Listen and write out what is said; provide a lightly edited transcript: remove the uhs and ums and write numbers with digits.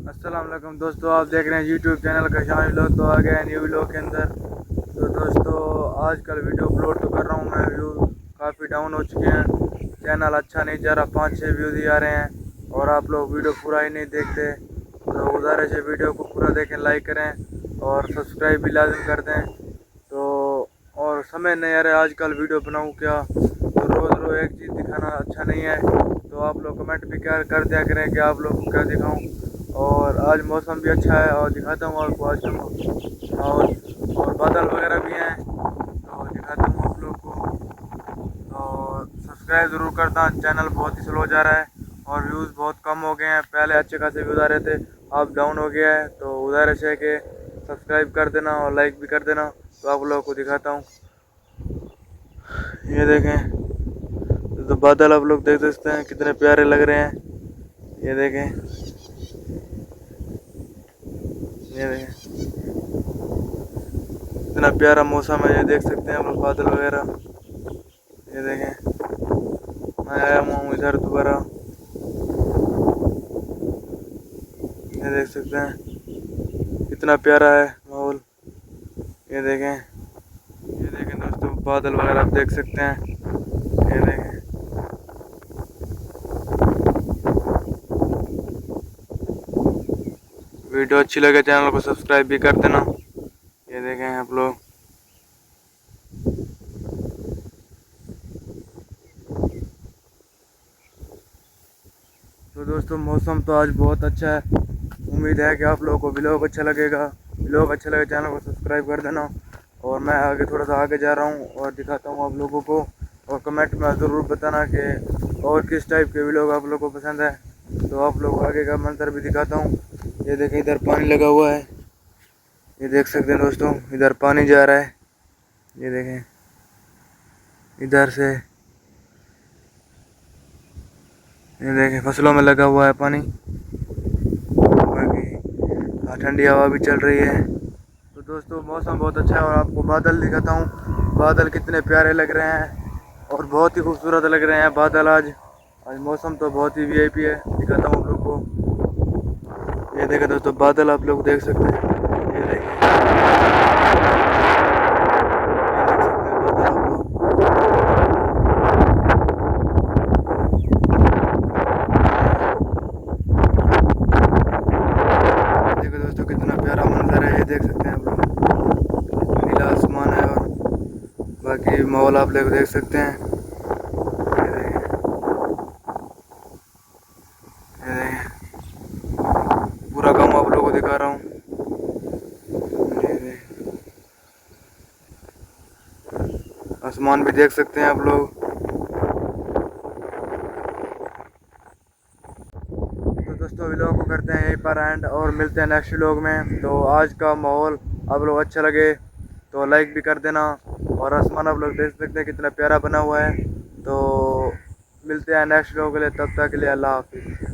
अस्सलाम वालेकुम दोस्तों, आप देख रहे हैं यूट्यूब चैनल कशान व्लॉग। तो आ गया न्यू व्लॉग के अंदर। तो दोस्तों आजकल वीडियो अपलोड तो कर रहा हूँ मैं, व्यू काफ़ी डाउन हो चुके हैं, चैनल अच्छा नहीं जा रहा, 5-6 व्यूज़ ही आ रहे हैं और आप लोग वीडियो पूरा ही नहीं देखते। तो गुजारिश है वीडियो को पूरा देखें, लाइक करें और सब्सक्राइब भी लाजिम कर दें। तो और समय नहीं आ रहा आजकल वीडियो बनाऊँ क्या, तो रोज़ रोज़ एक चीज़ दिखाना अच्छा नहीं है। तो आप लोग कमेंट भी क्या कर दिया करें कि आप लोग को क्या दिखाऊं। और आज मौसम भी अच्छा है और दिखाता हूँ आपको आज का माहौल, और बादल वगैरह भी हैं तो दिखाता हूँ आप लोग को। और सब्सक्राइब ज़रूर करता, चैनल बहुत ही स्लो जा रहा है और व्यूज़ बहुत कम हो गए हैं। पहले अच्छे खासे व्यूज़ आ रहे थे, अब डाउन हो गया है। तो गुजारिश है कि सब्सक्राइब कर देना और लाइक भी कर देना। तो आप लोगों को दिखाता हूँ, ये देखें। तो बादल आप लोग देख सकते हैं कितने प्यारे लग रहे हैं, ये देखें, ये देखें इतना प्यारा मौसम है, ये देख सकते हैं हम लोग बादल वगैरह। ये देखें, मैं आया हूँ इधर दोबारा, ये देख सकते हैं कितना प्यारा है माहौल। ये देखें, ये देखें दोस्तों, बादल वगैरह आप देख सकते हैं, ये देखें। वीडियो अच्छी लगे चैनल को सब्सक्राइब भी कर देना। ये देखें आप लोग, तो दोस्तों मौसम तो आज बहुत अच्छा है। उम्मीद है कि आप लोगों को व्लॉग अच्छा लगेगा। व्लॉग अच्छा लगे चैनल को सब्सक्राइब कर देना। और मैं आगे थोड़ा सा आगे जा रहा हूँ और दिखाता हूँ आप लोगों को। और कमेंट में ज़रूर बताना कि और किस टाइप के व्लॉग आप लोगों को पसंद है। तो आप लोग आगे का मंजर भी दिखाता हूँ। ये देखें, इधर पानी लगा हुआ है, ये देख सकते हैं दोस्तों, इधर पानी जा रहा है, ये देखें इधर से, ये देखें फसलों में लगा हुआ है पानी। बाकी ठंडी हवा भी चल रही है। तो दोस्तों मौसम बहुत अच्छा है और आपको बादल दिखाता हूँ, बादल कितने प्यारे लग रहे हैं और बहुत ही खूबसूरत लग रहे हैं बादल। आज आज मौसम तो बहुत ही वीआईपी है, दिखाता हूँ आप लोग को। ये देखें दोस्तों, बादल आप लोग देख सकते हैं, ये देखें, देखो दोस्तों कितना प्यारा मंजर है, ये देख सकते हैं आप लोग, नीला आसमान है और बाकी माहौल आप लोग देख सकते हैं। ये देखें, ये देखें, पूरा काम आप लोगों को दिखा रहा हूँ। ये देखें, आसमान भी देख सकते हैं आप लोग। तो दोस्तों व्लॉग को करते हैं यहीं पर एंड और मिलते हैं नेक्स्ट व्लॉग में। तो आज का माहौल आप लोग अच्छा लगे तो लाइक भी कर देना। और आसमान आप लोग देख सकते हैं कितना प्यारा बना हुआ है। तो मिलते हैं नेक्स्ट व्लॉग के लिए, तब तक के लिए अल्लाह हाफिज़।